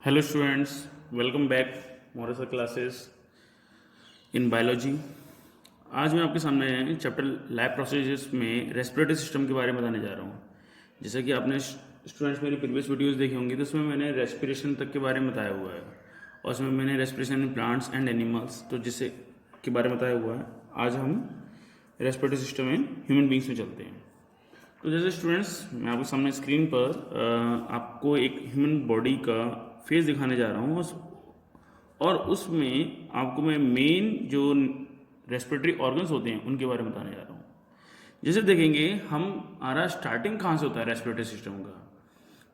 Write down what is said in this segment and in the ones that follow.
Hello students, welcome back मोरसा classes in biology. आज मैं आपके सामने चैप्टर लैब प्रोसेसेस में रेस्पिरेटरी सिस्टम के बारे में बताने जा रहा हूँ। जैसा कि आपने स्टूडेंट्स मेरी प्रीवियस वीडियोस देखी होंगी, तो उसमें मैंने रेस्पिरेशन तक के बारे में बताया हुआ है और उसमें मैंने respiration in plants and animals तो जिससे के बारे में बताया हुआ है। आज हम respiratory system in human beings में चलते हैं। तो जैसे स्टूडेंट्स, मैं आपके सामने स्क्रीन पर आपको एक ह्यूमन बॉडी का फेस दिखाने जा रहा हूँ और उसमें आपको मैं मेन जो रेस्पिरेटरी ऑर्गन्स होते हैं उनके बारे में बताने जा रहा हूँ। जैसे देखेंगे हमारा स्टार्टिंग कहाँ से होता है रेस्पिरेटरी सिस्टम का।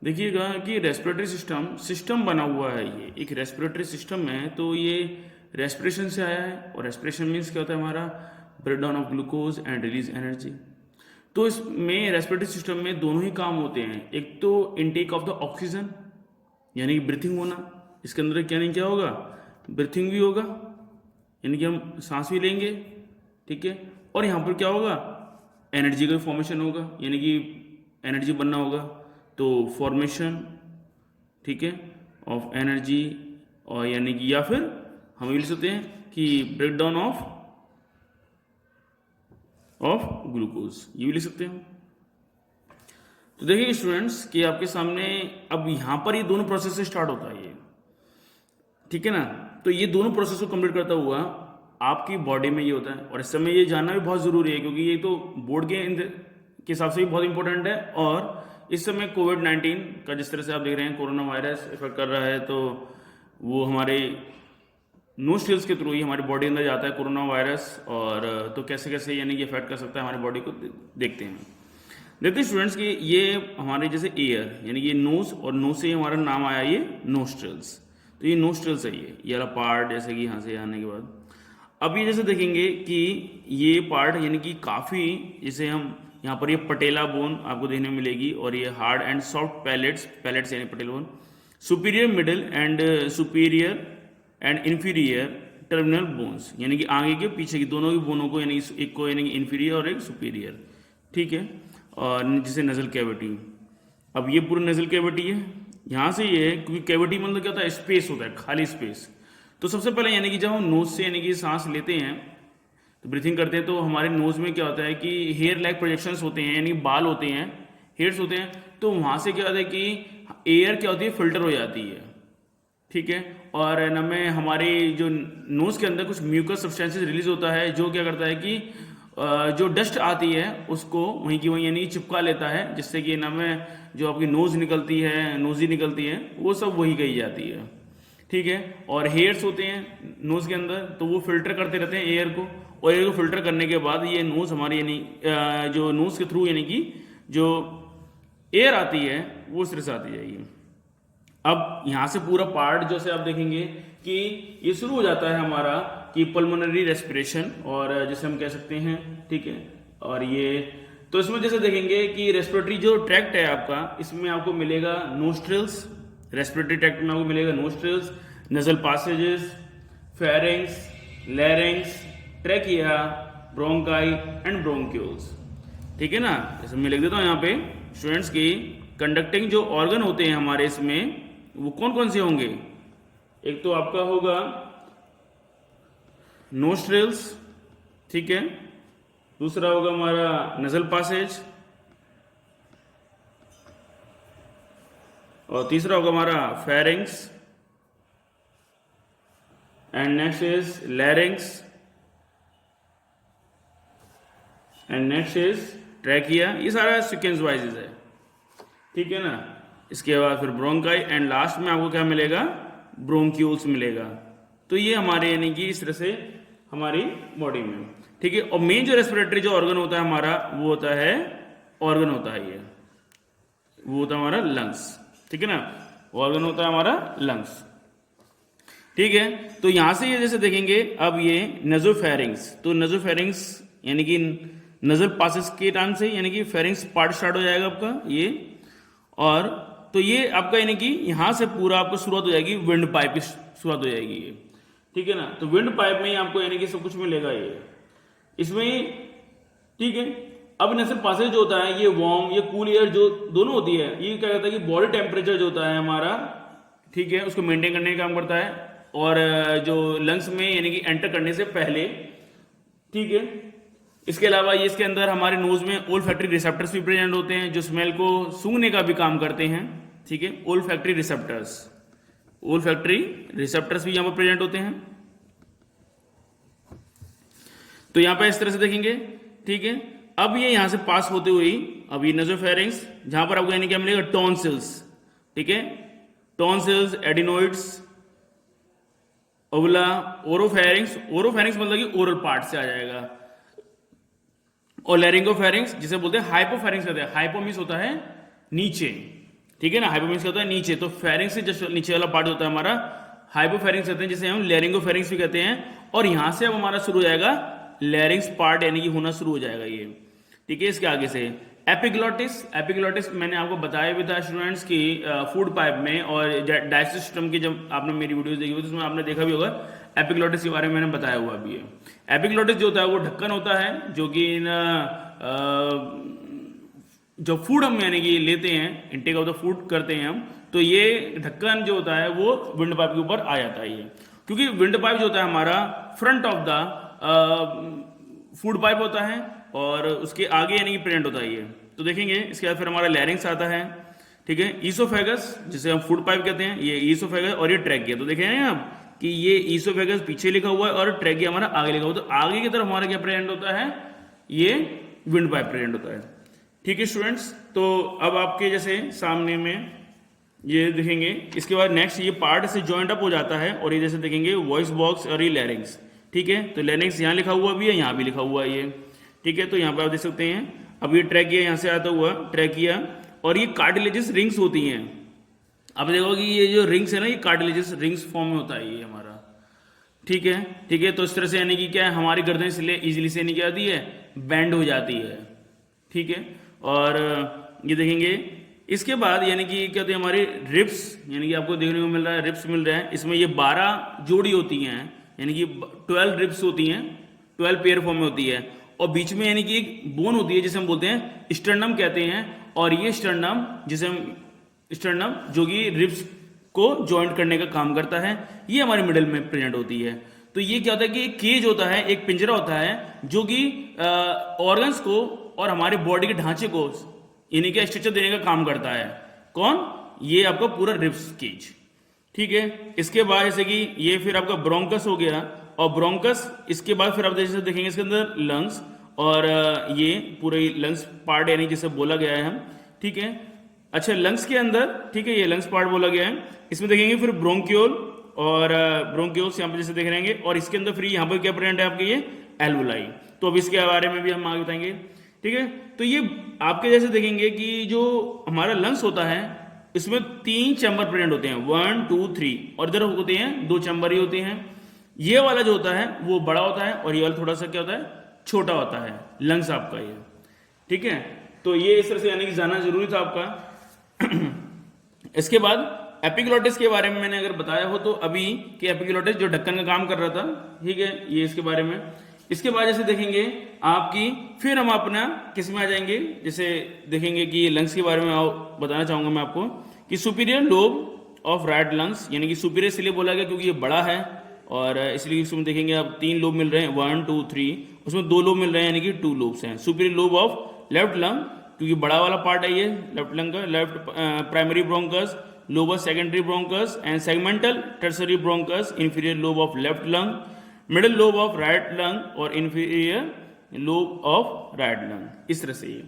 देखिएगा कि रेस्पिरेटरी सिस्टम बना हुआ है। ये एक रेस्पिरेटरी सिस्टम है, तो ये रेस्पिरेशन से आया है और रेस्पिरेशन मीन्स क्या होता है, हमारा break down of glucose and release energy. तो इसमें रेस्पिरेटरी सिस्टम में दोनों ही काम होते हैं। एक तो इनटेक ऑफ द ऑक्सीजन यानी कि ब्रीथिंग होना, इसके अंदर क्या नहीं क्या होगा, ब्रीथिंग भी होगा यानी कि हम सांस भी लेंगे, ठीक है। और यहाँ पर क्या होगा, एनर्जी का फॉर्मेशन होगा यानी कि एनर्जी बनना होगा, तो फॉर्मेशन, ठीक है, ऑफ एनर्जी, और यानी कि या फिर हम ये लिख सकते हैं कि ब्रेक डाउन ऑफ ग्लूकोज, ये भी लिख सकते हैं। तो देखिए स्टूडेंट्स कि आपके सामने अब यहाँ पर ये दोनों प्रोसेस से स्टार्ट होता है ये, ठीक है ना। तो ये दोनों प्रोसेस को कंप्लीट करता हुआ आपकी बॉडी में ये होता है। और इस समय ये जानना भी बहुत ज़रूरी है क्योंकि ये तो बोर्ड के हिसाब से भी बहुत इंपॉर्टेंट है। और इस समय कोविड-19 का जिस तरह से आप देख रहे हैं, कोरोना वायरस इफेक्ट कर रहा है, तो वो हमारे नोस्ट्रिल्स के थ्रू ही हमारी बॉडी अंदर जाता है कोरोना वायरस। और तो कैसे कैसे यानी कि इफेक्ट कर सकता है हमारी बॉडी को, देखते हैं। देखते हैं स्टूडेंट्स कि ये हमारे जैसे एयर यानी कि ये नोज, और नोज से हमारा नाम आया ये नोस्ट्रिल्स। तो ये नोस्ट्रिल्स है, ये वाला पार्ट, जैसे कि यहाँ से आने के बाद अब ये जैसे देखेंगे कि ये पार्ट यानी कि काफ़ी, जैसे हम यहाँ पर ये पटेला बोन आपको देखने में मिलेगी, और ये हार्ड एंड सॉफ्ट पैलेट्स यानी पटेला bone, superior middle and inferior terminal bones यानी कि आगे के पीछे की दोनों की बोनों को, यानी एक को यानी कि इन्फीरियर और एक सुपीरियर, ठीक है। और जिसे नजल कैविटी, अब ये पूरी नजल कैविटी है। यहाँ से ये है क्योंकि कैविटी मतलब क्या होता है, स्पेस होता है, खाली स्पेस। तो सबसे पहले यानी कि जब हम नोज से यानी कि सांस लेते हैं तो ब्रीथिंग करते हैं, तो हमारे नोज में क्या होता है कि हेयर लाइक प्रोजेक्शंस होते हैं यानी बाल होते हैं, हेयर्स होते हैं। तो वहाँ से क्या होता है कि एयर क्या होती है, फिल्टर हो जाती है, ठीक है। और न में हमारे जो नोज के अंदर कुछ म्यूकस सब्सटेंसेस रिलीज होता है, जो क्या करता है कि जो डस्ट आती है उसको वहीं की वहीं यानी चिपका लेता है, जिससे कि ना में जो आपकी नोज निकलती है, नोजी निकलती है, वो सब वही कही जाती है, ठीक है। और हेयर्स होते हैं नोज के अंदर, तो वो फिल्टर करते रहते हैं एयर को, और एयर को फिल्टर करने के बाद ये नोज हमारी यानी जो नोज के थ्रू यानी कि जो एयर आती है वो उस तरह से आती जाएगी। अब यहाँ से पूरा पार्ट जैसे आप देखेंगे कि ये शुरू हो जाता है हमारा कि पल्मोनरी रेस्पिरेशन, और जैसे हम कह सकते हैं, ठीक है। और ये तो इसमें जैसे देखेंगे कि रेस्पिरेटरी जो ट्रैक्ट है आपका, इसमें आपको मिलेगा नोस्ट्रिल्स, रेस्पिरेटरी ट्रैक्ट में आपको मिलेगा nostrils, nasal passages, pharynx, larynx, trachea, bronchi and bronchioles, ठीक है ना। जैसे मैं लिख देता हूँ यहाँ पे स्टूडेंट्स की कंडक्टिंग जो ऑर्गन होते हैं हमारे इसमें, वो कौन कौन से होंगे। एक तो आपका होगा नोस्ट्रिल्स, ठीक है। दूसरा होगा हमारा नजल पासेज, और तीसरा होगा हमारा pharynx, and next is लैरिंग्स, and next is trachea. ये सारा सीक्वेंस वाइज है, ठीक है ना। इसके बाद फिर ब्रोंकाई, एंड लास्ट में आपको क्या मिलेगा, ब्रोंक्यूल्स मिलेगा। तो ये हमारे यानी कि इस तरह से हमारी बॉडी में, ठीक है। और मेन जो रेस्पिरेटरी जो ऑर्गन होता है हमारा, वो होता है ऑर्गन होता है ये, वो होता है हमारा लंग्स, ठीक है ना। ऑर्गन होता है हमारा लंग्स, ठीक है। तो यहां से ये जैसे देखेंगे अब ये नजोफेरिंग्स, तो नजोफेरिंग्स यानी कि नजल पासेस के टाइम से यानी कि फेरिंग्स पार्ट स्टार्ट हो जाएगा आपका ये। और तो ये आपका यानी कि यहाँ से पूरा आपको शुरुआत हो जाएगी, विंड पाइप की शुरुआत हो जाएगी ये, ठीक है ना। तो विंड पाइप में आपको यानी कि सब कुछ मिलेगा ये इसमें, ठीक है। अब नेसल पासेज जो होता है, ये वार्म, ये कूल एयर जो दोनों होती है, ये क्या कहता है कि बॉडी टेम्परेचर जो होता है हमारा, ठीक है, उसको मेंटेन करने का काम करता है, और जो लंग्स में यानी कि एंटर करने से पहले, ठीक है। इसके अलावा ये इसके अंदर हमारे नोज में ओल्फैक्टरी रिसेप्टर्स भी प्रेजेंट होते हैं जो स्मेल को सूंघने का भी काम करते हैं, ठीक है। ओल्फैक्टरी रिसेप्टर्स भी यहाँ पर प्रेजेंट होते हैं। तो यहाँ पर इस तरह से देखेंगे, ठीक है। अब ये यहाँ से पास होते हुए अब ये नसोफेरिंक्स, जहां पर आपको यानी क्या मिलेगा, टॉन्सिल्स, ठीक है। टॉन्सिल्स, एडिनोइड्स, ओवला, ओरोफेरिंक्स मतलब कि ओरल पार्ट से आ जाएगा, और लैरिंगोफेरिंक्स जिसे बोलते हैं हाइपोफेरिंक्स कहते हैं। हाइपो मींस होता है नीचे, ठीक है ना, हाइपो मींस होता है नीचे, तो फेरिंक्स से जस्ट नीचे वाला पार्ट होता है हमारा हाइपोफेरिंक्स कहते हैं, जिसे हम लैरिंगोफेरिंक्स भी कहते हैं। और यहां से अब हमारा शुरू हो जाएगा लैरिंग्स पार्ट, यानी कि होना शुरू हो जाएगा ये, ठीक है। इसके आगे से एपिग्लोटिस मैंने आपको बताया भी था स्टूडेंट्स की फूड पाइप में और डाइजेस्टिव सिस्टम की, जब आपने मेरी वीडियोस देखी हुई तो उसमें आपने देखा भी होगा एपिग्लोटिस के बारे में मैंने बताया हुआ भी है। एपिग्लोटिस जो होता है वो ढक्कन होता है जो कि जो फूड हम यानी कि लेते हैं, इंटेक ऑफ द फूड करते हैं हम, तो ये ढक्कन जो होता है वो विंड पाइप के ऊपर आ जाता है ये, क्योंकि विंड पाइप जो होता है हमारा front of the food pipe होता है और उसके आगे यानी कि प्रेजेंट होता है ये। तो देखेंगे इसके बाद फिर हमारा लैरिंग्स आता है, ठीक है। ईसोफेगस जिसे हम फूड पाइप कहते हैं, ये ईसोफेगस और ये ट्रैकिया। तो देखें आप कि ये ईसोफेगस पीछे लिखा हुआ है और ट्रैकिया हमारा आगे लिखा हुआ है, तो आगे की तरफ हमारा क्या प्रेजेंट होता है, ये विंड पाइप प्रेजेंट होता है, ठीक है स्टूडेंट्स। तो अब आपके जैसे सामने में ये देखेंगे, इसके बाद नेक्स्ट ये पार्ट से जॉइंट अप हो जाता है और ये जैसे देखेंगे वॉइस बॉक्स और ये लैरिंग्स, ठीक है। तो लैरिंग्स यहाँ लिखा हुआ भी है, यहाँ भी लिखा हुआ है ये, ठीक है। तो यहाँ पे आप देख सकते हैं, अब ये ट्रैकिया यहाँ से आता हुआ ट्रैकिया, और ये कार्टिलेजियस रिंग्स होती हैं। अब देखो कि ये जो रिंग्स है ना, ये कार्टिलेजियस रिंग्स फॉर्म में होता है ये हमारा, ठीक है, ठीक है। तो इस तरह से यानी कि क्या है, हमारी गर्दन इसलिए इजीली से नहीं क्या आती है, बैंड हो जाती है, ठीक है। और ये देखेंगे इसके बाद यानी कि क्या होती है हमारी रिब्स, यानी कि आपको देखने को मिल रहा है रिब्स मिल रहा है, इसमें ये 12 जोड़ी होती हैं, यानी कि 12 रिब्स होती हैं, 12 पेयर फॉर्म में होती है, और बीच में यानी कि एक बोन होती है जिसे हम बोलते हैं स्टर्नम कहते हैं, और ये स्टर्नम जिसे हम स्टर्नम जो कि रिब्स को जॉइंट करने का काम करता है, ये हमारे मिडल में प्रेजेंट होती है। तो ये क्या होता है कि एक केज होता है, एक पिंजरा होता है जो कि ऑर्गन्स को और हमारे बॉडी के ढांचे को यानी कि स्ट्रक्चर देने का काम करता है। कौन? ये आपका पूरा रिब्स केज, ठीक है। इसके बाद जैसे कि ये फिर आपका ब्रोंकस हो गया, और ब्रोंकस इसके बाद फिर आप जैसे देखेंगे इसके अंदर लंग्स, और ये पूरे लंग्स पार्ट यानी जिसे बोला गया है हम, ठीक है। अच्छा लंग्स के अंदर, ठीक है, ये लंग्स पार्ट बोला गया है, इसमें देखेंगे फिर ब्रोंक्यूल और ब्रोंक्यूल्स यहाँ पे जैसे देख रहेंगे, और इसके अंदर फिर यहाँ पर क्या प्रेजेंट है आपके, ये एल्वोलाई। तो अब इसके बारे में भी हम आगे बताएंगे, ठीक है। तो ये आपके जैसे देखेंगे कि जो हमारा लंग्स होता है इसमें 3 चैम्बर प्रेजेंट होते हैं, 1 2 3, और इधर होते हैं 2 चैम्बर ही होते हैं। ये वाला जो होता है वो बड़ा होता है और ये वाला थोड़ा सा क्या होता है, छोटा होता है लंग्स आपका ये, ठीक है। तो ये इस तरह से यानी कि जाना जरूरी था आपका। इसके बाद एपिग्लोटिस के बारे में मैंने अगर बताया हो तो अभी कि एपिग्लोटिस जो ढक्कन का काम कर रहा था, ठीक है, ये इसके बारे में। इसके बाद जैसे देखेंगे आपकी, फिर हम अपना किस में आ जाएंगे, जैसे देखेंगे कि लंग्स के बारे में बताना चाहूंगा मैं आपको कि superior lobe of right lungs, यानी कि सुपीरियर इसलिए बोला गया क्योंकि ये बड़ा है, और इसलिए इसमें देखेंगे आप 3 लोब मिल रहे हैं, 1 2 3, उसमें 2 लोब मिल रहे हैं यानी कि 2 लोब्स हैं। Superior lobe of left lung, क्योंकि बड़ा वाला पार्ट है ये लेफ्ट लंग का, left primary bronchus, lobar secondary bronchus and segmental tertiary bronchus, inferior lobe of left lung, middle lobe of right lung और inferior lobe of right lung, इस तरह से ये।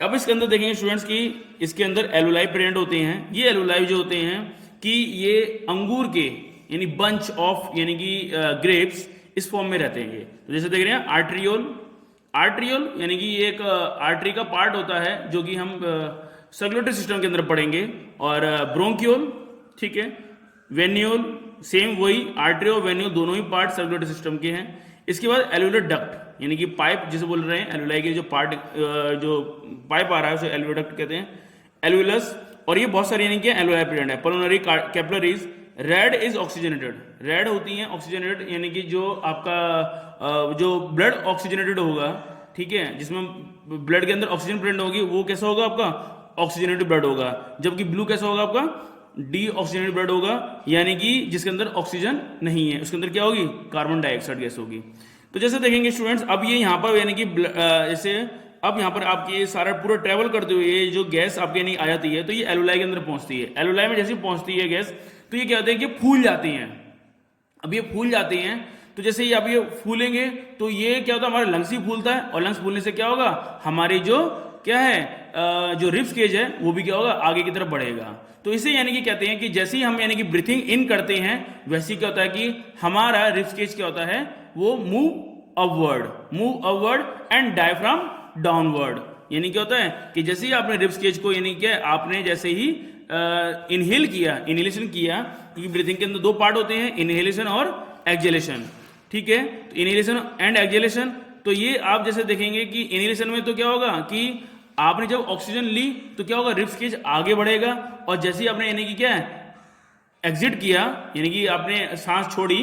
अब इसके अंदर देखेंगे स्टूडेंट्स की इसके अंदर एल्वोलाई प्रेजेंट होते हैं। ये एल्वोलाई जो होते हैं कि ये अंगूर के यानी बंच ऑफ यानी कि ग्रेप्स इस फॉर्म में रहते हैं। तो जैसे देख रहे हैं आर्ट्रियोल, आर्ट्रियोल यानी कि एक आर्टरी का पार्ट होता है जो कि हम सर्कुलेटरी सिस्टम के अंदर पढ़ेंगे, और ब्रोंक्यूल, ठीक है, वेन्यूल सेम वही, आर्टरी और वेन्यूल दोनों ही पार्ट सर्कुलेटरी सिस्टम के हैं। इसके बाद एल्वोलर डक्ट यानी कि पाइप जिसे बोल रहे हैं, एल्वोलाई के जो पार्ट जो पाइप आ रहा है उसे एल्वोलर डक्ट कहते हैं, एल्वोलस, और ये बहुत सारी यानी कि एल्वोलाई प्रेजेंट है। Pulmonary capillaries, red is oxygenated, red होती हैं ऑक्सीजनेटेड, यानी कि जो आपका जो ब्लड ऑक्सीजनेटेड होगा, ठीक है, जिसमें ब्लड के अंदर ऑक्सीजन प्रेजेंट होगी वो कैसा होगा आपका, ऑक्सीजनेटेड ब्लड होगा। जबकि ब्लू कैसा होगा आपका, डी ऑक्सीजनेटेड ब्लड होगा, यानी कि जिसके अंदर ऑक्सीजन नहीं है, उसके अंदर क्या होगी, कार्बन डाइऑक्साइड गैस होगी। तो जैसे देखेंगे स्टूडेंट्स, अब ये यहाँ पर यानी कि जैसे अब यहाँ पर आपकी सारा पूरा ट्रेवल करते हुए ये जो गैस आपके यानी आ जाती है, तो ये एलोलाई के अंदर पहुंचती है। एलोलाई में जैसे पहुंचती है गैस, तो ये क्या होता है कि फूल जाती हैं। अब ये फूल जाती हैं, तो जैसे ही अब ये फूलेंगे तो ये क्या होता है, हमारा लंग्स ही फूलता है, और लंग्स फूलने से क्या होगा, हमारी जो क्या है जो रिब्स केज है वो भी क्या होगा, आगे की तरफ बढ़ेगा। तो इसे यानी कि कहते हैं कि जैसे ही हम यानी कि ब्रीथिंग इन करते हैं, वैसे ही क्या होता है कि हमारा रिब्स केज क्या होता है, वो move upward and diaphragm downward. यानी क्या होता है कि जैसे ही आपने रिब्स केज को यानी क्या आपने जैसे ही इनहेलेशन किया, क्योंकि ब्रीथिंग के अंदर दो पार्ट होते हैं, इनहेलेशन और एक्सहेलेशन, ठीक है। तो इनहेलेशन एंड एक्सहेलेशन, तो ये आप जैसे देखेंगे कि इनहेलेशन में तो क्या होगा कि आपने जब ऑक्सीजन ली तो क्या होगा, रिब्स केज आगे बढ़ेगा, और जैसे ही आपने यानी कि क्या एग्जिट किया, यानी कि आपने सांस छोड़ी,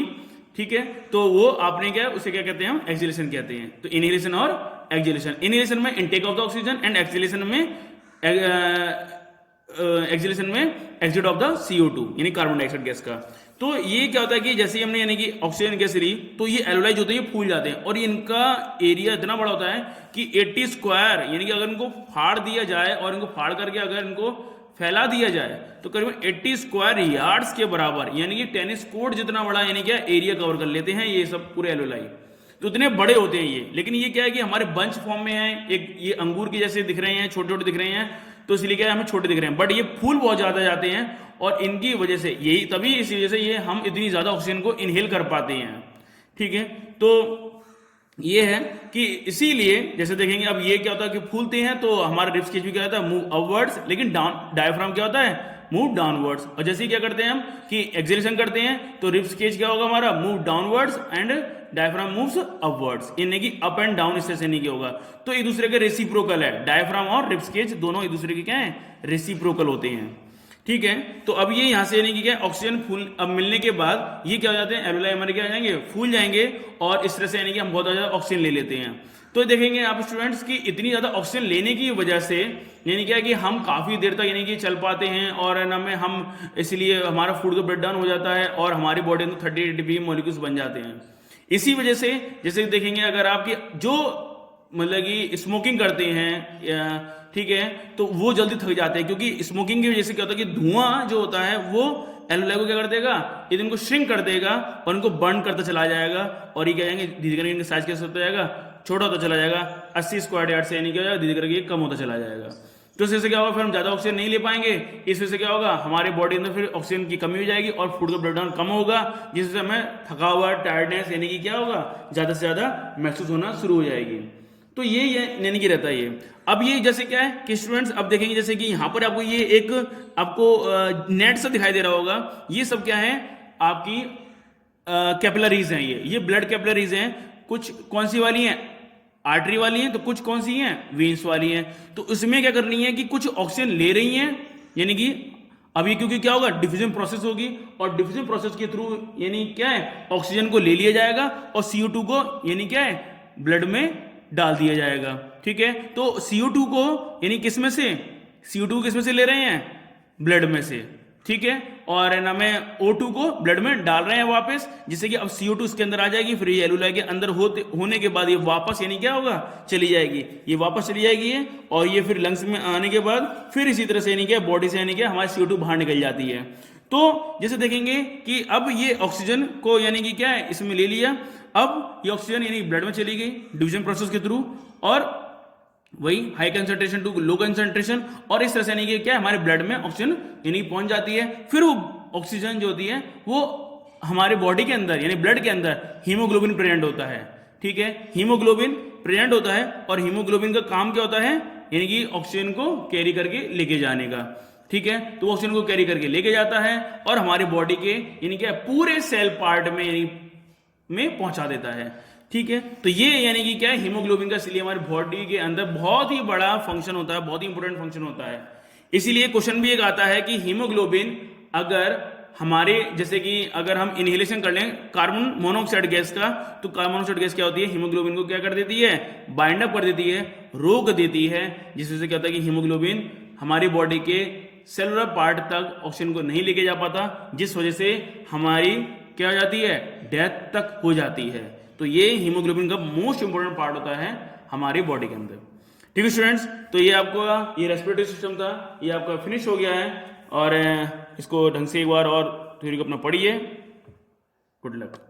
ठीक है, तो वो आपने क्या उसे क्या कहते हैं, हम एक्सहेलेशन कहते हैं। तो इनहेलेशन और एक्सहेलेशन, इनहेलेशन में intake of the oxygen and exhalation में एग्जिट ऑफ द CO2 यानी कार्बन डाइऑक्साइड गैस का। तो ये क्या होता है कि जैसे ही हमने यानी कि ऑक्सीजन गैस ली, तो ये एलोलाई जो होते हैं ये फूल जाते हैं, और इनका एरिया इतना बड़ा होता है कि 80 स्क्वायर, यानी कि अगर इनको फाड़ दिया जाए और इनको फाड़ करके अगर इनको फैला दिया जाए तो करीबन 80 स्क्वायर यार्ड्स के बराबर, यानी कि टेनिस कोर्ट जितना बड़ा यानी क्या एरिया कवर कर लेते हैं ये सब पूरे एलोलाई। तो इतने बड़े होते हैं ये, लेकिन ये क्या है कि हमारे बंच फॉर्म में है, एक ये अंगूर के जैसे दिख रहे हैं, छोटे छोटे दिख रहे हैं, तो इसलिए क्या है हमें छोटे दिख रहे हैं, बट ये फूल बहुत ज्यादा जाते हैं, और इनकी वजह से यही तभी इसी वजह से ये हम इतनी ज्यादा ऑक्सीजन को इनहेल कर पाते हैं, ठीक है। तो ये है कि इसीलिए जैसे देखेंगे अब ये क्या होता है कि फूलते हैं तो हमारा रिब्स केज भी क्या होता है, मूव अपवर्ड्स, लेकिन डाउन डायफ्राम क्या होता है, मूव डाउनवर्ड्स। और जैसे क्या करते हैं हम कि एक्सहेलेशन करते हैं तो रिब्स केज क्या होगा हमारा, move downwards and diaphragm moves upwards, यानी कि अप एंड डाउन इससे से नहीं क्या होगा। तो एक दूसरे के रेसिप्रोकल है, डायफ्राम और रिब्स केज दोनों एक दूसरे के क्या है, रेसिप्रोकल होते हैं, ठीक है। तो अब ये यहां से यानी कि क्या ऑक्सीजन फूल अब मिलने के बाद ये क्या हो जाते हैं, एलोलाई हमारे क्या हो जाएंगे, फूल जाएंगे, और इस तरह से यानी कि हम बहुत ज्यादा ऑक्सीजन ले लेते हैं। तो देखेंगे आप स्टूडेंट्स की इतनी ज्यादा ऑक्सीजन लेने की वजह से यानी क्या कि हम काफी देर तक यानी कि चल पाते हैं, और ना में हम इसलिए हमारा फूड का ब्रेक डाउन हो जाता है और हमारी बॉडी में 30 ATP मॉलिक्यूल्स बन जाते हैं। इसी वजह से जैसे देखेंगे अगर आपकी जो मतलब कि स्मोकिंग करते हैं, ठीक है, तो वो जल्दी थक जाते हैं, क्योंकि स्मोकिंग की वजह से क्या होता है कि धुआं जो होता है वो एलोलाई को क्या कर देगा, ये इनको श्रिंक कर देगा और इनको बर्न करता चला जाएगा, और ये क्या जाएंगे धीरे करके इनका साइज कैसे होता जाएगा, छोटा होता चला जाएगा, 80 स्क्वायर यार्ड से यानी क्या धीरे करके कम होता चला जाएगा। तो इससे क्या होगा, फिर हम ज्यादा ऑक्सीजन नहीं ले पाएंगे, इस वजह से क्या होगा, हमारे बॉडी अंदर फिर ऑक्सीजन की कमी हो जाएगी और फूड का ब्रेकडाउन कम होगा, जिससे हमें थकावट, टायर्डनेस यानी कि क्या होगा, ज्यादा से ज्यादा महसूस होना शुरू हो जाएगी। तो ये यानी कि रहता है ये। अब ये जैसे क्या है कि स्टूडेंट्स अब देखेंगे जैसे कि यहाँ पर आपको ये एक आपको नेट सा दिखाई दे रहा होगा, ये सब क्या है आपकी कैपिलरीज हैं, ये ब्लड कैपिलरीज हैं। कुछ कौन सी वाली हैं, आर्टरी वाली हैं, तो कुछ कौन सी हैं, वेन्स वाली हैं। तो इसमें क्या करनी है कि कुछ ऑक्सीजन ले रही हैं, यानी कि अभी क्योंकि क्या होगा, डिफ्यूजन प्रोसेस होगी, और डिफ्यूजन प्रोसेस के थ्रू यानी क्या है ऑक्सीजन को ले लिया जाएगा और CO2 को यानी क्या है ब्लड में डाल दिया जाएगा, ठीक है। तो CO2 को यानी किस में से, CO2 किस में से ले रहे हैं, ब्लड में से, ठीक है, और ना में O2 को ब्लड में डाल रहे हैं वापस, जिससे कि अब CO2 इसके अंदर आ जाएगी, फिर ये एलोलाई के अंदर होने के बाद ये वापस यानी क्या होगा, चली जाएगी, ये वापस चली जाएगी है, और ये फिर लंग्स में आने के बाद फिर इसी तरह से यानी क्या बॉडी से यानी क्या हमारी CO2 बाहर निकल जाती है। तो जैसे देखेंगे कि अब ये ऑक्सीजन को यानी कि क्या है इसमें ले लिया, अब ये ऑक्सीजन यानी ब्लड में चली गई डिवीजन प्रोसेस के थ्रू, और वही high concentration to low concentration, और इस तरह से यानी कि क्या हमारे ब्लड में ऑक्सीजन यानी पहुंच जाती है। फिर वो ऑक्सीजन जो होती है वो हमारे बॉडी के अंदर यानी ब्लड के अंदर हीमोग्लोबिन प्रेजेंट होता है, ठीक है, हीमोग्लोबिन प्रेजेंट होता है, और हीमोग्लोबिन का काम क्या होता है, यानी कि ऑक्सीजन को कैरी करके लेके जाने का, ठीक है। तो ऑक्सीजन को कैरी करके लेके जाता है और हमारी बॉडी के यानी क्या पूरे सेल पार्ट में यानी में पहुंचा देता है, ठीक है। तो ये यानी कि क्या है हीमोग्लोबिन का इसलिए हमारी बॉडी के अंदर बहुत ही बड़ा फंक्शन होता है, बहुत ही इंपॉर्टेंट फंक्शन होता है। इसीलिए क्वेश्चन भी एक आता है कि हीमोग्लोबिन अगर हमारे जैसे कि अगर हम इनहेलेशन कर लें कार्बन मोनोऑक्साइड गैस का, तो कार्बन मोनोऑक्साइड गैस क्या होती है, हीमोग्लोबिन को क्या कर देती है, बाइंड अप कर देती है, रोक देती है, जिससे क्या होता है कि हीमोग्लोबिन हमारी बॉडी के सेलुलर पार्ट तक ऑक्सीजन को नहीं लेके जा पाता, जिस वजह से हमारी क्या हो जाती है, डेथ तक हो जाती है। तो ये हीमोग्लोबिन का मोस्ट इंपॉर्टेंट पार्ट होता है हमारी बॉडी के अंदर। ठीक है स्टूडेंट्स, तो ये आपका ये रेस्पिरेटरी सिस्टम था, ये आपका फिनिश हो गया है। और इसको ढंग से एक बार और थ्योरी को अपना पढ़िए। Good luck.